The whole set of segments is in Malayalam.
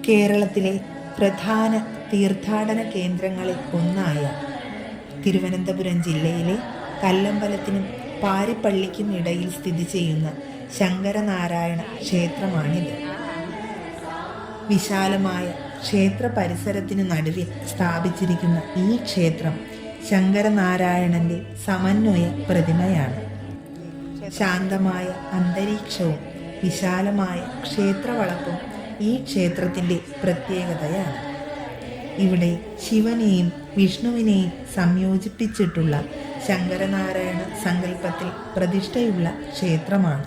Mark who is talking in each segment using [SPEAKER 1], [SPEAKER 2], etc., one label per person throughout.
[SPEAKER 1] കേരളത്തിലെ പ്രധാന തീർത്ഥാടന കേന്ദ്രങ്ങളിൽ ഒന്നായ തിരുവനന്തപുരം ജില്ലയിലെ കല്ലമ്പലത്തിനും പാരിപ്പള്ളിക്കും ഇടയിൽ സ്ഥിതി ചെയ്യുന്ന ശങ്കരനാരായണ ക്ഷേത്രമാണിത്. വിശാലമായ ക്ഷേത്ര പരിസരത്തിനു നടുവിൽ സ്ഥാപിച്ചിരിക്കുന്ന ഈ ക്ഷേത്രം ശങ്കരനാരായണന്റെ സമന്വയ പ്രതിമയാണ്. ശാന്തമായ അന്തരീക്ഷവും വിശാലമായ ക്ഷേത്രവളപ്പും ഈ ക്ഷേത്രത്തിൻ്റെ പ്രത്യേകതയാണ്. ഇവിടെ ശിവനെയും വിഷ്ണുവിനെയും സംയോജിപ്പിച്ചിട്ടുള്ള ശങ്കരനാരായണ സങ്കല്പത്തിൽ പ്രതിഷ്ഠയുള്ള ക്ഷേത്രമാണ്.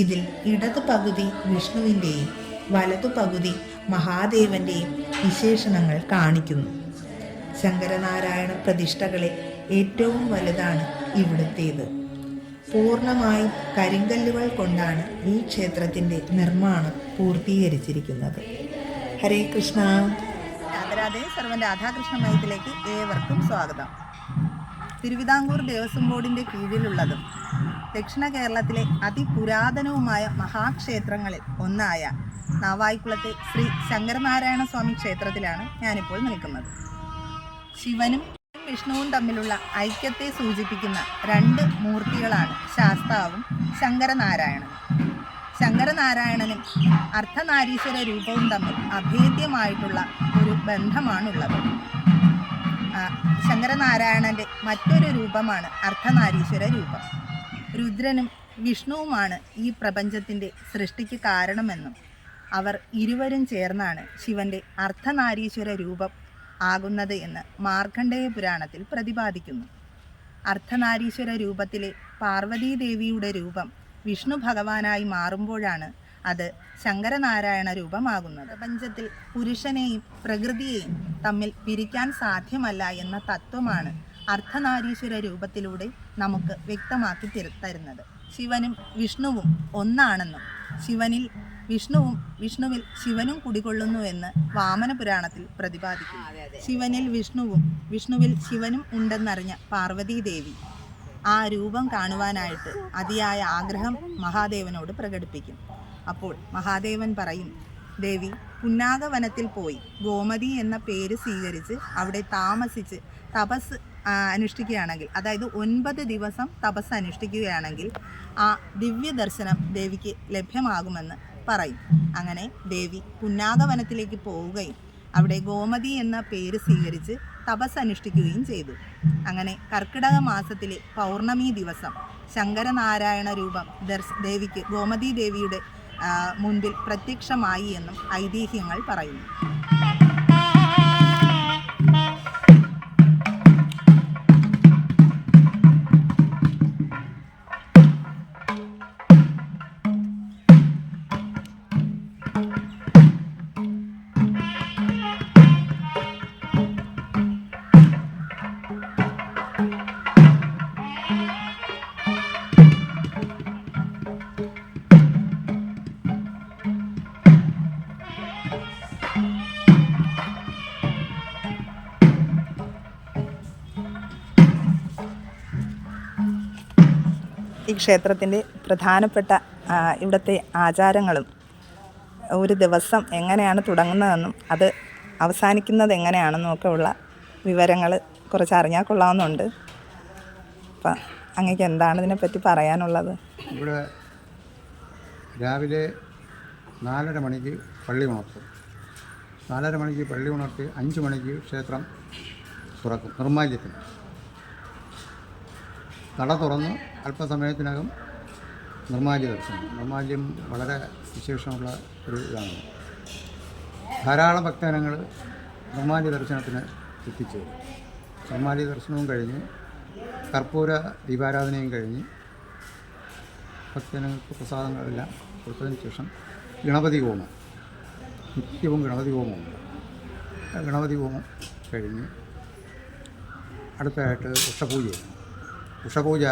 [SPEAKER 1] ഇതിൽ ഇടതു പകുതി വിഷ്ണുവിൻ്റെയും വലതു പകുതി മഹാദേവൻ്റെയും വിശേഷണങ്ങൾ കാണിക്കുന്നു. ശങ്കരനാരായണ പ്രതിഷ്ഠകളിൽ ഏറ്റവും വലുതാണ് ഇവിടുത്തേത്. പൂർണ്ണമായും കരിങ്കല്ലുകൾ കൊണ്ടാണ് ഈ ക്ഷേത്രത്തിൻ്റെ നിർമ്മാണം പൂർത്തീകരിച്ചിരിക്കുന്നത്. ഹരേ കൃഷ്ണ.
[SPEAKER 2] രാധരാധേ സർവ്വ രാധാകൃഷ്ണമയത്തിലേക്ക് ഏവർക്കും സ്വാഗതം. തിരുവിതാംകൂർ ദേവസ്വം ബോർഡിൻ്റെ കീഴിലുള്ളതും ദക്ഷിണ കേരളത്തിലെ അതിപുരാതനവുമായ മഹാക്ഷേത്രങ്ങളിൽ ഒന്നായ നാവായിക്കുളത്തെ ശ്രീ ശങ്കരനാരായണ സ്വാമി ക്ഷേത്രത്തിലാണ് ഞാനിപ്പോൾ നിൽക്കുന്നത്. ശിവനും വിഷ്ണുവും തമ്മിലുള്ള ഐക്യത്തെ സൂചിപ്പിക്കുന്ന രണ്ട് മൂർത്തികളാണ് ശാസ്താവും ശങ്കരനാരായണനും. ശങ്കരനാരായണനും അർദ്ധനാരീശ്വര രൂപവും തമ്മിൽ അഭേദ്യമായിട്ടുള്ള ഒരു ബന്ധമാണുള്ളത്. ശങ്കരനാരായണൻ്റെ മറ്റൊരു രൂപമാണ് അർദ്ധനാരീശ്വര രൂപം. രുദ്രനും വിഷ്ണുവുമാണ് ഈ പ്രപഞ്ചത്തിൻ്റെ സൃഷ്ടിക്ക് കാരണമെന്നും അവർ ഇരുവരും ചേർന്നാണ് ശിവൻ്റെ അർദ്ധനാരീശ്വര രൂപം ആകുന്നത് എന്ന് മാർക്കണ്ഡേയ പുരാണത്തിൽ പ്രതിപാദിക്കുന്നു. അർദ്ധനാരീശ്വര രൂപത്തിലെ പാർവതീദേവിയുടെ രൂപം വിഷ്ണു ഭഗവാനായി മാറുമ്പോഴാണ് അത് ശങ്കരനാരായണ രൂപമാകുന്നത്. പ്രപഞ്ചത്തിൽ പുരുഷനെയും പ്രകൃതിയെയും തമ്മിൽ പിരിക്കാൻ സാധ്യമല്ല എന്ന തത്വമാണ് അർദ്ധനാരീശ്വര രൂപത്തിലൂടെ നമുക്ക് വ്യക്തമാക്കി തരുന്നത്. ശിവനും വിഷ്ണുവും ഒന്നാണെന്നും വിഷ്ണുവിൽ ശിവനും കുടികൊള്ളുന്നു എന്ന് വാമന പുരാണത്തിൽ പ്രതിപാദിക്കുന്നു. ശിവനിൽ വിഷ്ണുവിൽ ശിവനും ഉണ്ടെന്നറിഞ്ഞ പാർവതീദേവി ആ രൂപം കാണുവാനായിട്ട് അതിയായ ആഗ്രഹം മഹാദേവനോട് പ്രകടിപ്പിക്കും. അപ്പോൾ മഹാദേവൻ പറയും, ദേവി പുന്നാഗവനത്തിൽ പോയി ഗോമതി എന്ന പേര് സ്വീകരിച്ച് അവിടെ താമസിച്ച് തപസ് അനുഷ്ഠിക്കുകയാണെങ്കിൽ, അതായത് 9 ദിവസം തപസ് അനുഷ്ഠിക്കുകയാണെങ്കിൽ ആ ദിവ്യ ദർശനം ദേവിക്ക് ലഭ്യമാകുമെന്ന് പറയും. അങ്ങനെ ദേവി പുന്നാഗവനത്തിലേക്ക് പോവുകയും അവിടെ ഗോമതി എന്ന പേര് സ്വീകരിച്ച് തപസ് അനുഷ്ഠിക്കുകയും ചെയ്തു. അങ്ങനെ കർക്കിടക മാസത്തിലെ പൗർണമി ദിവസം ശങ്കരനാരായണ രൂപം ദേവിക്ക് ഗോമതി ദേവിയുടെ മുൻപിൽ പ്രത്യക്ഷമായി എന്നും ഐതിഹ്യങ്ങൾ പറയുന്നു. ഈ ക്ഷേത്രത്തിൻ്റെ പ്രധാനപ്പെട്ട ഇവിടുത്തെ ആചാരങ്ങളും ഒരു ദിവസം എങ്ങനെയാണ് തുടങ്ങുന്നതെന്നും അത് അവസാനിക്കുന്നത് എങ്ങനെയാണെന്നും ഒക്കെ ഉള്ള വിവരങ്ങൾ കുറച്ച് അറിഞ്ഞാൽ കൊള്ളാവുന്നുണ്ട്. അപ്പം അങ്ങേക്ക് എന്താണ് ഇതിനെപ്പറ്റി പറയാനുള്ളത്?
[SPEAKER 3] ഇവിടെ രാവിലെ 4:30 മണിക്ക് പള്ളി ഉണർത്തും. 4:30 മണിക്ക് പള്ളി ഉണർത്തി 5 മണിക്ക് ക്ഷേത്രം തുറക്കും. നിർമ്മാല്യത്തിന് നട തുറന്ന് അല്പസമയത്തിനകം നിർമ്മാല്യ ദർശനം. നിർമ്മാല്യം വളരെ വിശേഷമുള്ള ഒരു ഇതാണ്. ധാരാളം ഭക്തജനങ്ങൾ നിർമ്മാല്യ ദർശനത്തിന് എത്തിച്ചേരും. നിർമ്മാല്യ ദർശനവും കഴിഞ്ഞ് കർപ്പൂര ദീപാരാധനയും കഴിഞ്ഞ് ഭക്തജനങ്ങൾക്ക് പ്രസാദങ്ങളെല്ലാം കൊടുത്തതിന് ശേഷം ഗണപതി ഹോമം, നിത്യവും ഗണപതി ഹോമമുണ്ട്. ഗണപതി ഹോമം കഴിഞ്ഞ് അടുത്തതായിട്ട് ഉഷപൂജയാണ്. ഉഷപൂജ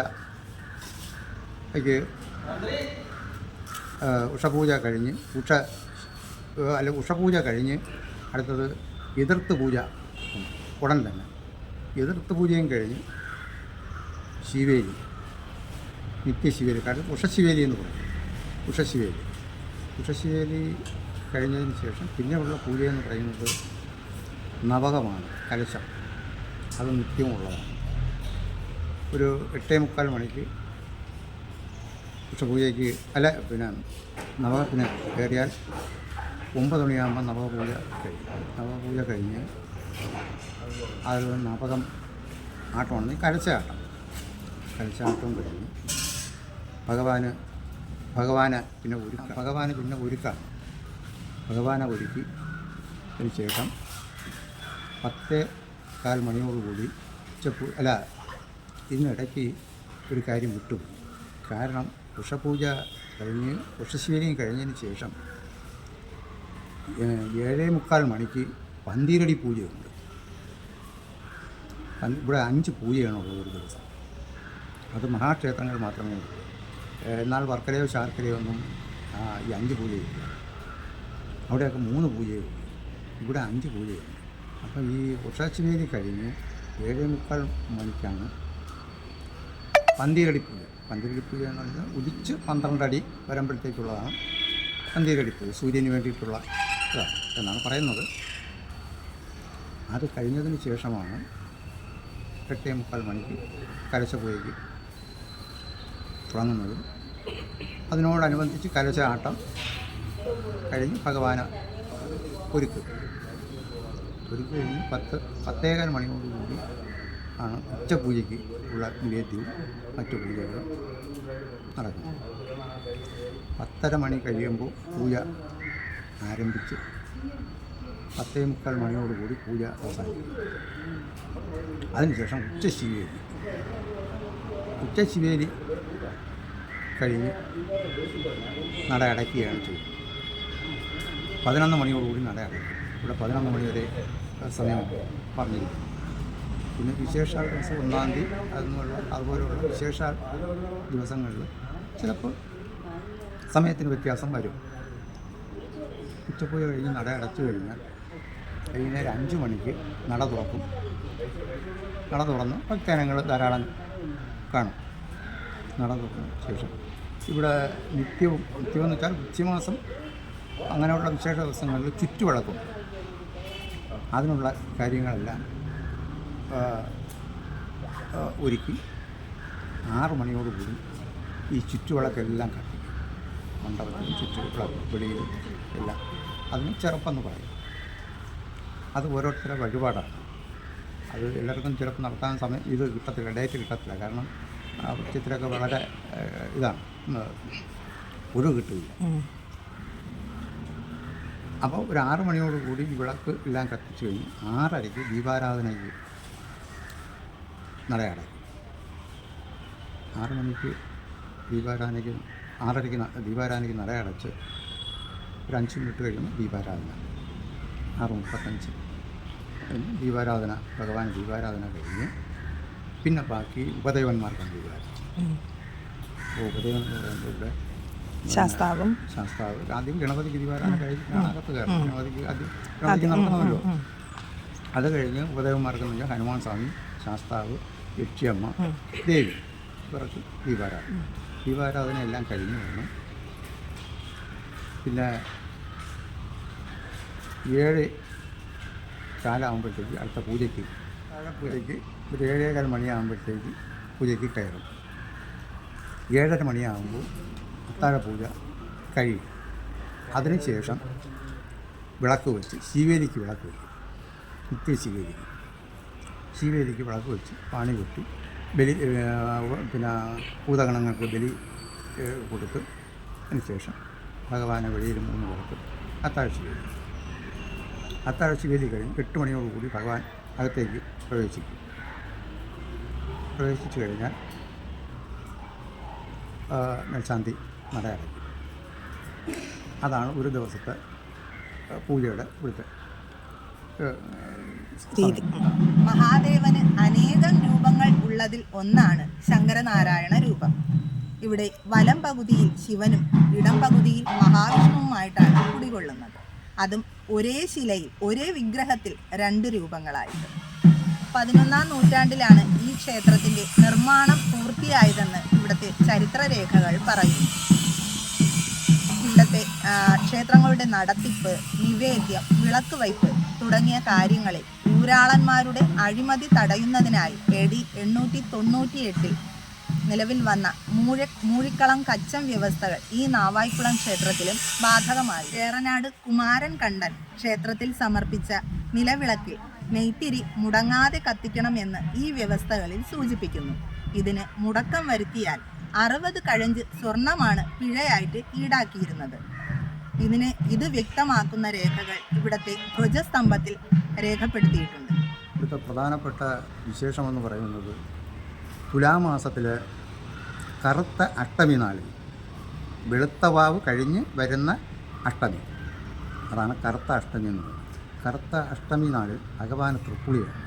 [SPEAKER 3] കഴിഞ്ഞ് ഉഷപൂജ കഴിഞ്ഞ് അടുത്തത് എതിർത്ത് പൂജ ഉടൻ തന്നെ. എതിർത്ത് പൂജയും കഴിഞ്ഞ് ശിവേലി, നിത്യശിവേലി, കാരണം ഉഷശിവേലി എന്ന് പറയും. ഉഷശിവേലി കഴിഞ്ഞതിന് ശേഷം പിന്നെയുള്ള പൂജയെന്ന് പറയുന്നത് നവകമാണ്, കലശം. അത് നിത്യമുള്ളതാണ്. ഒരു 8:45 മണിക്ക് ഉഷപൂജയ്ക്ക് നവകത്തിന് കയറിയാൽ 9 മണിയാകുമ്പോൾ നവപൂജ കഴിയും. നവപൂജ കഴിഞ്ഞ് അതിൽ നവകം ആട്ടമാണെങ്കിൽ കലശാട്ടം കഴിഞ്ഞ് ഭഗവാന് പിന്നെ ഒരുക്കാണ്. ഭഗവാനെ ഒരുക്കി അതിന് ശേഷം 10:15 മണിയോടുകൂടി ഇതിനിടയ്ക്ക് ഒരു കാര്യം വിട്ടുപോയി. കാരണം ഉഷപൂജ കഴിഞ്ഞ് ഉഷശീലയും കഴിഞ്ഞതിന് ശേഷം 7:45 മണിക്ക് പന്തീരടി പൂജയുണ്ട്. ഇവിടെ 5 പൂജയാണുള്ളത് ഒരു ദിവസം. അത് മഹാക്ഷേത്രങ്ങൾ മാത്രമേ ഉള്ളൂ. എന്നാൽ വർക്കലയോ ശാർക്കലയോ ഒന്നും ഈ 5 പൂജയില്ല. അവിടെയൊക്കെ 3 പൂജയേ ഉള്ളൂ. ഇവിടെ 5 പൂജയുണ്ട്. അപ്പോൾ ഈ ഉഷശീലി കഴിഞ്ഞ് 7:45 മണിക്കാണ് പന്തീരടി പൂജ. പന്തീരടി പൂജ എന്ന് പറഞ്ഞാൽ ഉദിച്ച് 12 അടി വരുമ്പോഴത്തേക്കുള്ളതാണ് പന്തീരടി പൂജ. സൂര്യന് വേണ്ടിയിട്ടുള്ള ഇതാണ് എന്നാണ് പറയുന്നത്. അത് കഴിഞ്ഞതിന് ശേഷമാണ് 8:45 മണിക്ക് കലശപൂജയ്ക്ക് തുടങ്ങുന്നതും അതിനോടനുബന്ധിച്ച് കലശ ആട്ടം കഴിഞ്ഞ് ഭഗവാനെ ഒരുക്കും കഴിഞ്ഞ് 10:15 മണിയോടുകൂടി ആണ് ഉച്ചപൂജയ്ക്ക് ഉള്ള നിവേദ്യവും മറ്റു പൂജകളും നടക്കുന്നത്. 10:30 മണി കഴിയുമ്പോൾ പൂജ ആരംഭിച്ച് 10:45 മണിയോടുകൂടി പൂജ അവസാനിക്കും. അതിനുശേഷം ഉച്ചശിവേലി കഴിഞ്ഞ് നട അടയ്ക്കുകയാണ് ചെയ്യുന്നത്. 11 മണിയോടുകൂടി നട അടയ്ക്കും. ഇവിടെ 11 മണി വരെ സമയം പറഞ്ഞിരിക്കും. പിന്നെ വിശേഷാൽ ദിവസം 1-ാം തീയതി അതുപോലെയുള്ള വിശേഷാൽ ദിവസങ്ങളിൽ ചിലപ്പോൾ സമയത്തിന് വ്യത്യാസം വരും. ഉച്ചപൂജ കഴിഞ്ഞ് നട അടച്ചു കഴിഞ്ഞാൽ വൈകുന്നേരം 5 മണിക്ക് നട തുറക്കും. നട തുറന്ന് ഭക്തജനങ്ങൾ ധാരാളം കാണും. നട തുറന്ന ശേഷം ഇവിടെ നിത്യമെന്ന് വെച്ചാൽ വൃശ്ചികമാസം അങ്ങനെയുള്ള വിശേഷ ദിവസങ്ങളിൽ ചുറ്റുവിളക്കും. അതിനുള്ള കാര്യങ്ങളെല്ലാം ഒരുക്കി 6 മണിയോടുകൂടി ഈ ചുറ്റുവിളക്കെല്ലാം കത്തിക്കും. മണ്ഡപത്തിലും ചുറ്റുവിളക്ക് വെളിയിലും എല്ലാം. അതിന് ചെറുപ്പെന്ന് പറയും. അത് ഓരോരുത്തരുടെ വഴിപാടാണ്. അത് എല്ലാവർക്കും ചിലപ്പോൾ നടത്താൻ ഇത് കിട്ടത്തില്ല, ഡേറ്റ് കിട്ടത്തില്ല. കാരണം വൃക്ഷത്തിലൊക്കെ വളരെ ഇതാണ്, ഒരു കിട്ടില്ല. അപ്പോൾ ഒരു 6 മണിയോടുകൂടി ഈ വിളക്ക് എല്ലാം കത്തിച്ച് കഴിഞ്ഞ് 6:30ക്ക് ദീപാരാധനയ്ക്ക് നടയടയ്ക്കും. 6 മണിക്ക് 6:30ക്ക് ദീപാരാധനയ്ക്ക് നടയടച്ച് ഒരു 5 മിനിറ്റ് കഴിയുമ്പോൾ ദീപാരാധന. 6:35 ദീപാരാധന, ഭഗവാൻ ദീപാരാധന കഴിഞ്ഞ് പിന്നെ ബാക്കി ഉപദേവന്മാർക്കാണ് ദീപാരാധന. ഉപദേവൻ എന്ന് പറയുമ്പോൾ ഇവിടെ ശാസ്താവ് ആദ്യം ഗണപതിക്ക് ദീപാരാധന കഴിഞ്ഞ് അകത്ത് കയറും. ഗണപതിക്ക് നടത്തണമല്ലോ. അത് കഴിഞ്ഞ് ഉപദേവന്മാർക്കെന്ന് വെച്ചാൽ ഹനുമാൻ സ്വാമി, ശാസ്താവ്, യക്ഷിയമ്മ, ദേവി, ഇവർക്ക് ദീപാരാധന എല്ലാം കഴിഞ്ഞ് വേണം. പിന്നെ 7:15 അടുത്ത പൂജയ്ക്ക് ഒരു 7:15 മണിയാകുമ്പോഴത്തേക്ക് പൂജയ്ക്ക് കയറും. 7:30 മണിയാകുമ്പോൾ അത്താഴപൂജ കഴിയും. അതിനുശേഷം വിളക്ക് വെച്ച് ശിവേലിക്ക് വിളക്ക് വയ്ക്കും. ശിവേലിക്ക് വിളക്ക് വെച്ച് പാണി കൊട്ടി ബലി പിന്നെ ഭൂതഗണങ്ങൾക്ക് ബലി കൊടുത്ത് അതിനുശേഷം ഭഗവാനെ വെളിയിൽ 3 വിളക്ക് അത്താഴശിവേലി കഴിഞ്ഞ് 8 മണിയോടുകൂടി ഭഗവാൻ അകത്തേക്ക് പ്രവേശിച്ചു കഴിഞ്ഞാൽ മേൽശാന്തി നട അടയ്ക്കും. അതാണ് ഒരു ദിവസത്തെ പൂജയുടെ ഇവിടുത്തെ
[SPEAKER 2] രീതി. മഹാദേവന് അനേകം രൂപങ്ങൾ ഉള്ളതിൽ ഒന്നാണ് ശങ്കരനാരായണ രൂപം. ഇവിടെ വലം പകുതിയിൽ ശിവനും ഇടം പകുതിയിൽ മഹാവിഷ്ണുവുമായിട്ടാണ് കുടികൊള്ളുന്നത്. അതും ഒരേ ശിലയിൽ ഒരേ വിഗ്രഹത്തിൽ 2 രൂപങ്ങളായിട്ട്. 11-ാം നൂറ്റാണ്ടിലാണ് ഈ ക്ഷേത്രത്തിന്റെ നിർമ്മാണം പൂർത്തിയായതെന്ന് ഇവിടുത്തെ ചരിത്രരേഖകൾ പറയുന്നു. ഇവിടുത്തെ ക്ഷേത്രങ്ങളുടെ നടത്തിപ്പ്, നിവേദ്യം, വിളക്ക് വയ്പ് തുടങ്ങിയ കാര്യങ്ങളിൽ ഊരാളന്മാരുടെ അഴിമതി തടയുന്നതിനായി AD 898 നിലവിൽ വന്ന മൂഴിക്കളം കച്ചം വ്യവസ്ഥകൾ ഈ നാവായിക്കുളം ക്ഷേത്രത്തിലും ബാധകമായി. ഏറനാട് കുമാരൻ കണ്ടൻ ക്ഷേത്രത്തിൽ സമർപ്പിച്ച നിലവിളക്കിൽ നെയ്ത്തിരി മുടങ്ങാതെ കത്തിക്കണമെന്ന് ഈ വ്യവസ്ഥകളിൽ സൂചിപ്പിക്കുന്നു. ഇതിന് മുടക്കം വരുത്തിയാൽ 60 കഴഞ്ച് സ്വർണമാണ് പിഴയായിട്ട് ഈടാക്കിയിരുന്നത്. ഇത് വ്യക്തമാക്കുന്ന രേഖകൾ ഇവിടുത്തെ ധ്വജസ്തംഭത്തിൽ രേഖപ്പെടുത്തിയിട്ടുണ്ട്.
[SPEAKER 3] ഇവിടുത്തെ പ്രധാനപ്പെട്ട വിശേഷമെന്ന് പറയുന്നത് തുലാമാസത്തിലെ കറുത്ത അഷ്ടമി നാളിൽ വെളുത്ത വാവ് കഴിഞ്ഞ് വരുന്ന അഷ്ടമി, അതാണ് കറുത്ത അഷ്ടമി എന്ന് പറയുന്നത്. കറുത്ത അഷ്ടമി നാളിൽ ഭഗവാന് തൃപ്പുളിയാണ്.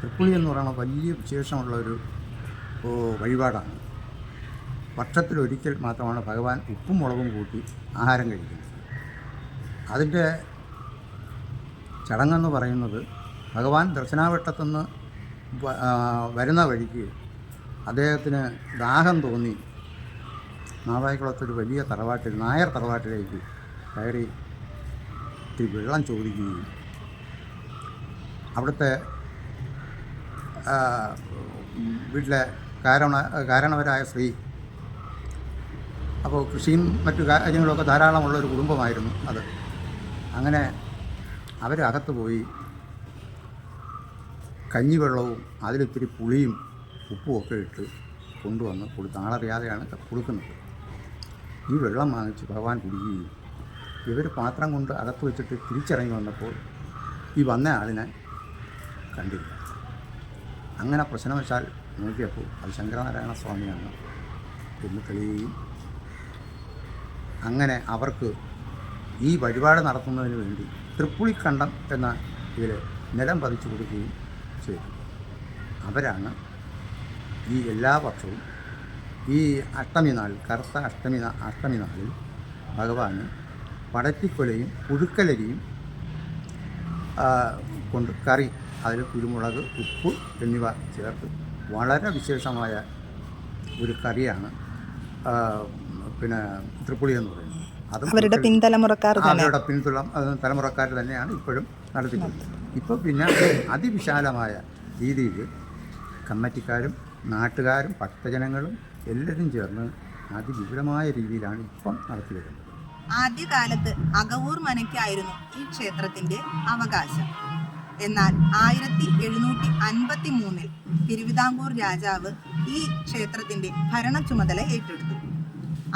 [SPEAKER 3] തൃപ്പുളി എന്ന് പറയുന്നത് വലിയ വിശേഷമുള്ളൊരു വഴിപാടാണ്. വർഷത്തിലൊരിക്കൽ മാത്രമാണ് ഭഗവാൻ ഉപ്പും മുളകും കൂട്ടി ആഹാരം കഴിക്കുന്നത്. അതിൻ്റെ ചടങ്ങെന്ന് പറയുന്നത് ഭഗവാൻ ദർശനാവട്ടത്തുനിന്ന് വരുന്ന വഴിക്ക് അദ്ദേഹത്തിന് ദാഹം തോന്നി നാവായിക്കുളത്തൊരു വലിയ തറവാട്ടിൽ, നായർ തറവാട്ടിലേക്ക് കയറി ഇത്തിരി വെള്ളം ചോദിക്കുകയും അവിടുത്തെ വീട്ടിലെ കാരണവരായ സ്ത്രീ, അപ്പോൾ കൃഷിയും മറ്റു കാര്യങ്ങളൊക്കെ ധാരാളമുള്ളൊരു കുടുംബമായിരുന്നു അത്. അങ്ങനെ അവരകത്ത് പോയി കഞ്ഞിവെള്ളവും അതിലിത്തിരി പുളിയും ഉപ്പും ഒക്കെ ഇട്ട് കൊണ്ടുവന്ന് ആളറിയാതെയാണ് കൊടുക്കുന്നത്. ഈ വെള്ളം വാങ്ങിച്ച് ഭഗവാൻ കുടിക്കുകയും ഇവർ പാത്രം കൊണ്ട് അകത്ത് വെച്ചിട്ട് തിരിച്ചിറങ്ങി വന്നപ്പോൾ ഈ വന്ന ആളിനെ കണ്ടില്ല. അങ്ങനെ പ്രശ്നവശാൽ നോക്കിയപ്പോൾ അത് ശങ്കരനാരായണ സ്വാമിയാണ് എന്ന് തെളിയുകയും അങ്ങനെ അവർക്ക് ഈ വഴിപാട് നടത്തുന്നതിന് വേണ്ടി തൃപ്പുളിക്കണ്ടം എന്ന ഇതിൽ നിലം പതിച്ചു കൊടുക്കുകയും ചെയ്തു. അവരാണ് ഈ എല്ലാ വർഷവും ഈ അഷ്ടമി നാളിൽ, കറുത്ത അഷ്ടമി നാളിൽ ഭഗവാന് പടറ്റിക്കൊലയും പുഴുക്കലരിയും കൊണ്ട് കറി, അതിൽ കുരുമുളക്, ഉപ്പ് എന്നിവ ചേർത്ത് വളരെ വിശേഷമായ ഒരു കറിയാണ് പിന്നെ തൃപ്പുളി എന്ന് പറയുന്നത്. അത്
[SPEAKER 2] അവരുടെ പിൻതലമുറക്കാർ
[SPEAKER 3] തലമുറക്കാർ തന്നെയാണ് ഇപ്പോഴും നടത്തിക്കുന്നത്. ഇപ്പോൾ പിന്നെ അതിവിശാലമായ രീതിയിൽ കമ്മിറ്റിക്കാരും നാട്ടുകാരും ഭക്തജനങ്ങളും എല്ലാവരും ചേർന്ന് അതിവിപുലമായ രീതിയിലാണ് ഇപ്പം നടത്തി വരുന്നത്.
[SPEAKER 2] ആദ്യകാലത്ത് അകവൂർ മനയ്ക്കായിരുന്നു ഈ ക്ഷേത്രത്തിന്റെ അവകാശം. എന്നാൽ 1753 തിരുവിതാംകൂർ രാജാവ് ഈ ക്ഷേത്രത്തിന്റെ ഭരണ ചുമതല ഏറ്റെടുത്തു.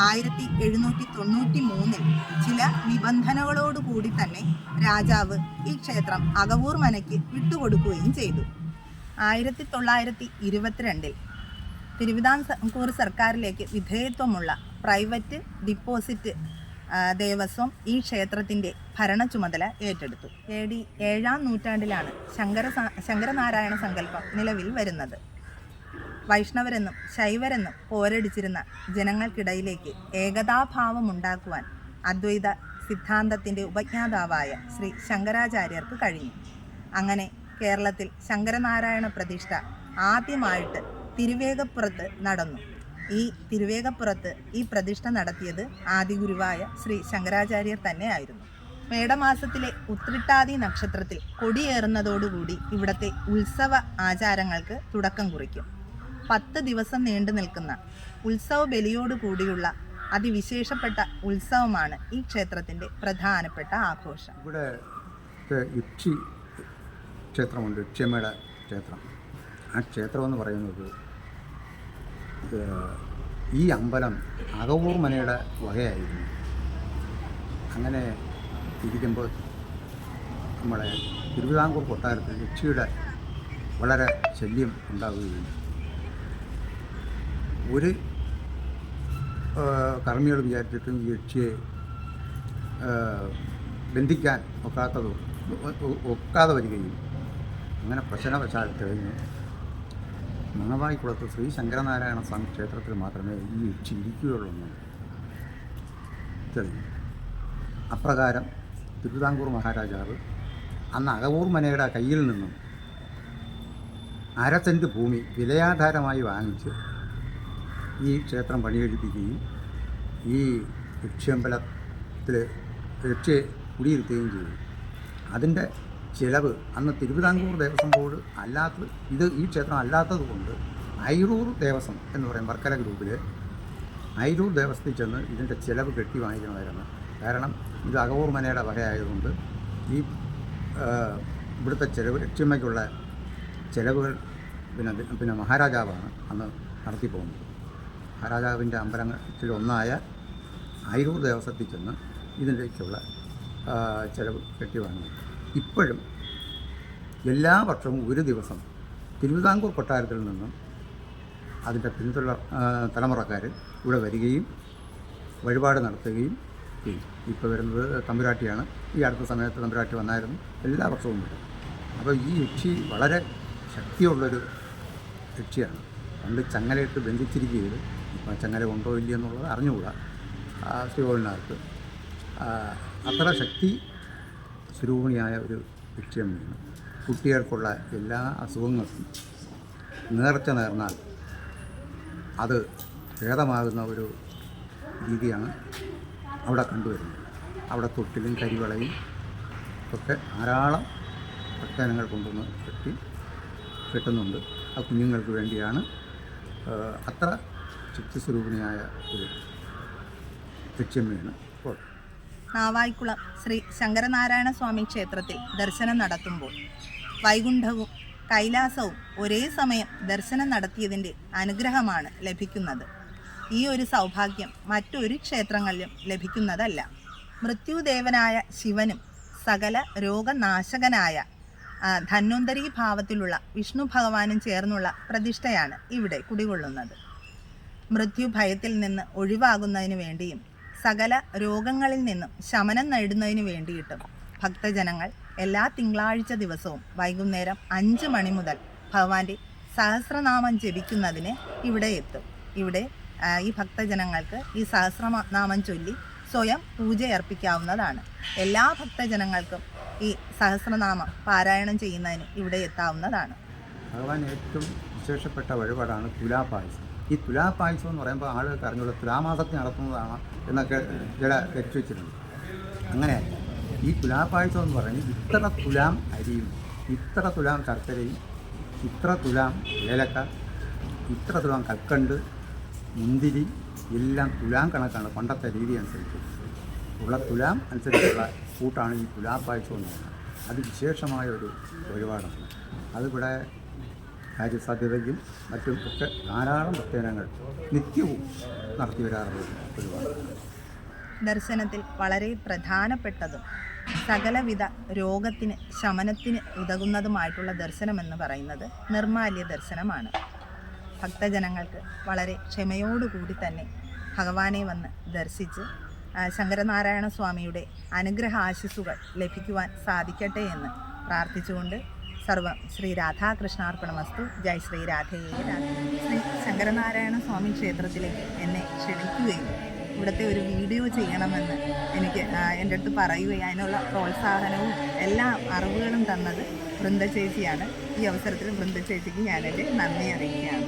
[SPEAKER 2] 1793 ചില നിബന്ധനകളോടുകൂടി തന്നെ രാജാവ് ഈ ക്ഷേത്രം അകവൂർ മനയ്ക്ക് വിട്ടുകൊടുക്കുകയും ചെയ്തു. 1922 തിരുവിതാംകൂർ സർക്കാരിലേക്ക് വിധേയത്വമുള്ള പ്രൈവറ്റ് ഡിപ്പോസിറ്റ് ദേവസ്വം ഈ ക്ഷേത്രത്തിൻ്റെ ഭരണ ചുമതല ഏറ്റെടുത്തു. AD 7-ാം നൂറ്റാണ്ടിലാണ് ശങ്കരനാരായണ സങ്കല്പം നിലവിൽ വരുന്നത്. വൈഷ്ണവരെന്നും ശൈവരെന്നും പോരടിച്ചിരുന്ന ജനങ്ങൾക്കിടയിലേക്ക് ഏകതാഭാവമുണ്ടാക്കുവാൻ അദ്വൈത സിദ്ധാന്തത്തിൻ്റെ ഉപജ്ഞാതാവായ ശ്രീ ശങ്കരാചാര്യർക്ക് കഴിഞ്ഞു. അങ്ങനെ കേരളത്തിൽ ശങ്കരനാരായണ പ്രതിഷ്ഠ ആദ്യമായിട്ട് തിരുവേഗപ്പുറത്ത് നടന്നു. ഈ തിരുവേഗപ്പുറത്ത് ഈ പ്രതിഷ്ഠ നടത്തിയത് ആദിഗുരുവായ ശ്രീ ശങ്കരാചാര്യർ തന്നെയായിരുന്നു. മേടമാസത്തിലെ ഉത്രിട്ടാതി നക്ഷത്രത്തിൽ കൊടിയേറുന്നതോടുകൂടി ഇവിടുത്തെ ഉത്സവ ആചാരങ്ങൾക്ക് തുടക്കം കുറിക്കും. 10 ദിവസം നീണ്ടു നിൽക്കുന്ന ഉത്സവ ബലിയോടുകൂടിയുള്ള അതിവിശേഷപ്പെട്ട ഉത്സവമാണ് ഈ ക്ഷേത്രത്തിൻ്റെ പ്രധാനപ്പെട്ട ആഘോഷം.
[SPEAKER 3] ഇവിടെ യക്ഷി ക്ഷേത്രമുണ്ട്, യക്ഷിയമ്മയുടെ ക്ഷേത്രം. ആ ക്ഷേത്രം എന്ന് പറയുന്നത് ഈ അമ്പലം അകവൂർ മനയുടെ വകയായിരുന്നു. അങ്ങനെ ഇരിക്കുമ്പോൾ നമ്മുടെ തിരുവിതാംകൂർ കൊട്ടാരത്തിൽ യക്ഷിയുടെ വളരെ ശല്യം ഉണ്ടാവുകയും ഒരു കർമ്മികൾ വിചാരിച്ചിട്ടും ഈ യക്ഷിയെ ബന്ധിക്കാൻ ഒക്കാതെ വരികയും അങ്ങനെ പ്രശ്നവശാൽ കഴിഞ്ഞ് നാവായിക്കുളത്ത് ശ്രീ ശങ്കരനാരായണ സ്വാമി ക്ഷേത്രത്തിൽ മാത്രമേ ഈ യക്ഷി ഇരിക്കുകയുള്ളൂ എന്ന് തെളിഞ്ഞു. അപ്രകാരം തിരുവിതാംകൂർ മഹാരാജാവ് അന്ന് അകവൂർ മനയുടെ കയ്യിൽ നിന്നും 1/2 സെൻറ്റ് ഭൂമി വിലയാധാരമായി വാങ്ങിച്ച് ഈ ക്ഷേത്രം പണികഴിപ്പിക്കുകയും ഈ യക്ഷിയമ്പലം രക്ഷയെ കുടിയിരുത്തുകയും ചെയ്തു. അതിൻ്റെ ചിലവ് അന്ന് തിരുവിതാംകൂർ ദേവസ്വം ബോർഡ് ഈ ക്ഷേത്രം അല്ലാത്തത് കൊണ്ട് ഐരൂർ ദേവസ്വം എന്ന് പറയും വർക്കല ഗ്രൂപ്പിൽ ഐരൂർ ദേവസ്ഥയിൽ ചെന്ന് ഇതിൻ്റെ ചിലവ് കെട്ടി വാങ്ങിക്കണമായിരുന്നു. കാരണം ഇത് അകവൂർ മനയുടെ വകയായതുകൊണ്ട് ഈ ഇവിടുത്തെ ചിലവ് ലക്ഷ്യമ്മയ്ക്കുള്ള ചിലവുകൾ പിന്നെ മഹാരാജാവാണ് അന്ന് നടത്തിപ്പോകുന്നത്. മഹാരാജാവിൻ്റെ അമ്പലത്തിലൊന്നായ ഐരൂർ ദേവസ്വത്തിൽ ചെന്ന് ഇതിൻ്റെക്കുള്ള ചിലവ് കെട്ടി വാങ്ങി. ഇപ്പോഴും എല്ലാ വർഷവും ഒരു ദിവസം തിരുവിതാംകൂർ കൊട്ടാരത്തിൽ നിന്നും അതിൻ്റെ തലമുറക്കാർ ഇവിടെ വരികയും വഴിപാട് നടത്തുകയും ചെയ്യും. ഇപ്പോൾ വരുന്നത് തമ്പുരാട്ടിയാണ്. ഈ അടുത്ത സമയത്ത് തമ്പുരാട്ടി വന്നായിരുന്നു. എല്ലാ വർഷവും വരും. അപ്പോൾ ഈ യക്ഷി വളരെ ശക്തിയുള്ളൊരു യക്ഷിയാണ്. പണ്ട് ചങ്ങലയിട്ട് ബന്ധിച്ചിരിക്കുകയും ഇപ്പം ചങ്ങല ഉണ്ടോ ഇല്ലയെന്നുള്ളത് അറിഞ്ഞുകൂടാ ശ്രീകോവിലിനകത്ത്. അത്ര ശക്തി സ്വരൂപിണിയായ ഒരു യക്ഷിയമ്മയാണ്. കുട്ടികൾക്കുള്ള എല്ലാ അസുഖങ്ങൾക്കും നേർച്ച നേർന്നാൽ അത് ഭേദമാകുന്ന ഒരു രീതിയാണ് അവിടെ കണ്ടുവരുന്നത്. അവിടെ തൊട്ടിലും കരിവളയും ഒക്കെ ധാരാളം ഭക്തജനങ്ങൾ കൊണ്ടുവന്ന് കെട്ടുന്നുണ്ട്. ആ കുഞ്ഞുങ്ങൾക്ക് വേണ്ടിയാണ്. അത്ര ശക്തിസ്വരൂപിണിയായ ഒരു യക്ഷിയമ്മയാണ് ഇപ്പോൾ.
[SPEAKER 2] നാവായിക്കുളം ശ്രീ ശങ്കരനാരായണ സ്വാമി ക്ഷേത്രത്തിൽ ദർശനം നടത്തുമ്പോൾ വൈകുണ്ഠവും കൈലാസവും ഒരേ സമയം ദർശനം നടത്തിയതിൻ്റെ അനുഗ്രഹമാണ് ലഭിക്കുന്നത്. ഈ ഒരു സൗഭാഗ്യം മറ്റൊരു ക്ഷേത്രങ്ങളിലും ലഭിക്കുന്നതല്ല. മൃത്യുദേവനായ ശിവനും സകല രോഗനാശകനായ ധന്വന്തരി ഭാവത്തിലുള്ള വിഷ്ണു ഭഗവാനും ചേർന്നുള്ള പ്രതിഷ്ഠയാണ് ഇവിടെ കുടികൊള്ളുന്നത്. മൃത്യുഭയത്തിൽ നിന്ന് ഒഴിവാകുന്നതിന് വേണ്ടിയും സകല രോഗങ്ങളിൽ നിന്നും ശമനം നേടുന്നതിന് വേണ്ടിയിട്ടും ഭക്തജനങ്ങൾ എല്ലാ തിങ്കളാഴ്ച ദിവസവും വൈകുന്നേരം 5 മണി മുതൽ ഭഗവാന്റെ സഹസ്രനാമം ജപിക്കുന്നതിന് ഇവിടെ എത്തും. ഇവിടെ ഈ ഭക്തജനങ്ങൾക്ക് ഈ സഹസ്രനാമം ചൊല്ലി സ്വയം പൂജയർപ്പിക്കാവുന്നതാണ്. എല്ലാ ഭക്തജനങ്ങൾക്കും ഈ സഹസ്രനാമം പാരായണം ചെയ്യുന്നതിന് ഇവിടെ എത്താവുന്നതാണ്.
[SPEAKER 3] ഭഗവാൻ ഏറ്റവും വിശേഷപ്പെട്ട വഴിപാടാണ് തുലാപായസം. ഈ തുലാപായസം എന്ന് പറയുമ്പോൾ ആളുകൾക്ക് അറിഞ്ഞുള്ള തുലാമാസത്തിൽ നടത്തുന്നതാണ് എന്നൊക്കെ ചില രക്ഷിച്ചിട്ടുണ്ട്. അങ്ങനെയല്ല. ഈ തുലാപായസം എന്ന് പറയുന്നത് ഇത്ര തുലാം അരിയും ഇത്ര തുലാം ശർക്കരയും ഇത്ര തുലാം ഏലക്ക ഇത്ര തുലാം കൽക്കണ്ട് മുന്തിരി എല്ലാം തുലാം കണക്കാണ്. പണ്ടത്തെ രീതി അനുസരിച്ച് ഉള്ള തുലാം അനുസരിച്ചുള്ള കൂട്ടാണ് ഈ തുലാപായസം എന്ന് പറയുന്നത്. അത് വിശേഷമായ ഒരു വഴിപാടാണ്. അതിവിടെ കാര്യസാധ്യതയ്ക്കും മറ്റും ഒക്കെ ധാരാളം ഭക്തജനങ്ങൾ നിത്യവും നടത്തി വരാറുള്ള വഴിപാടാണ്.
[SPEAKER 2] ദർശനത്തിൽ വളരെ പ്രധാനപ്പെട്ടതും സകലവിധ രോഗത്തിന് ശമനത്തിന് ഉതകുന്നതുമായിട്ടുള്ള ദർശനമെന്ന് പറയുന്നത് നിർമാല്യ ദർശനമാണ്. ഭക്തജനങ്ങൾക്ക് വളരെ ക്ഷമയോടുകൂടി തന്നെ ഭഗവാനെ വന്ന് ദർശിച്ച് ശങ്കരനാരായണ സ്വാമിയുടെ അനുഗ്രഹ ആശിസ്സുകൾ ലഭിക്കുവാൻ സാധിക്കട്ടെ എന്ന് പ്രാർത്ഥിച്ചുകൊണ്ട് സർവം ശ്രീ രാധാകൃഷ്ണാർപ്പണമസ്തു. ജയ് ശ്രീ രാധേയേ രാധേ. ശ്രീ ശങ്കരനാരായണ സ്വാമി ക്ഷേത്രത്തിലേക്ക് എന്നെ ക്ഷണിക്കുകയും ഇവിടുത്തെ ഒരു വീഡിയോ ചെയ്യണമെന്ന് എൻ്റെ അടുത്ത് പറയുകയും അതിനുള്ള പ്രോത്സാഹനവും എല്ലാ അറിവുകളും തന്നത് വൃന്ദ ചേച്ചിയാണ്. ഈ അവസരത്തിൽ വൃന്ദ ചേച്ചിക്ക് ഞാനെൻ്റെ നന്ദി അറിയിക്കുകയാണ്.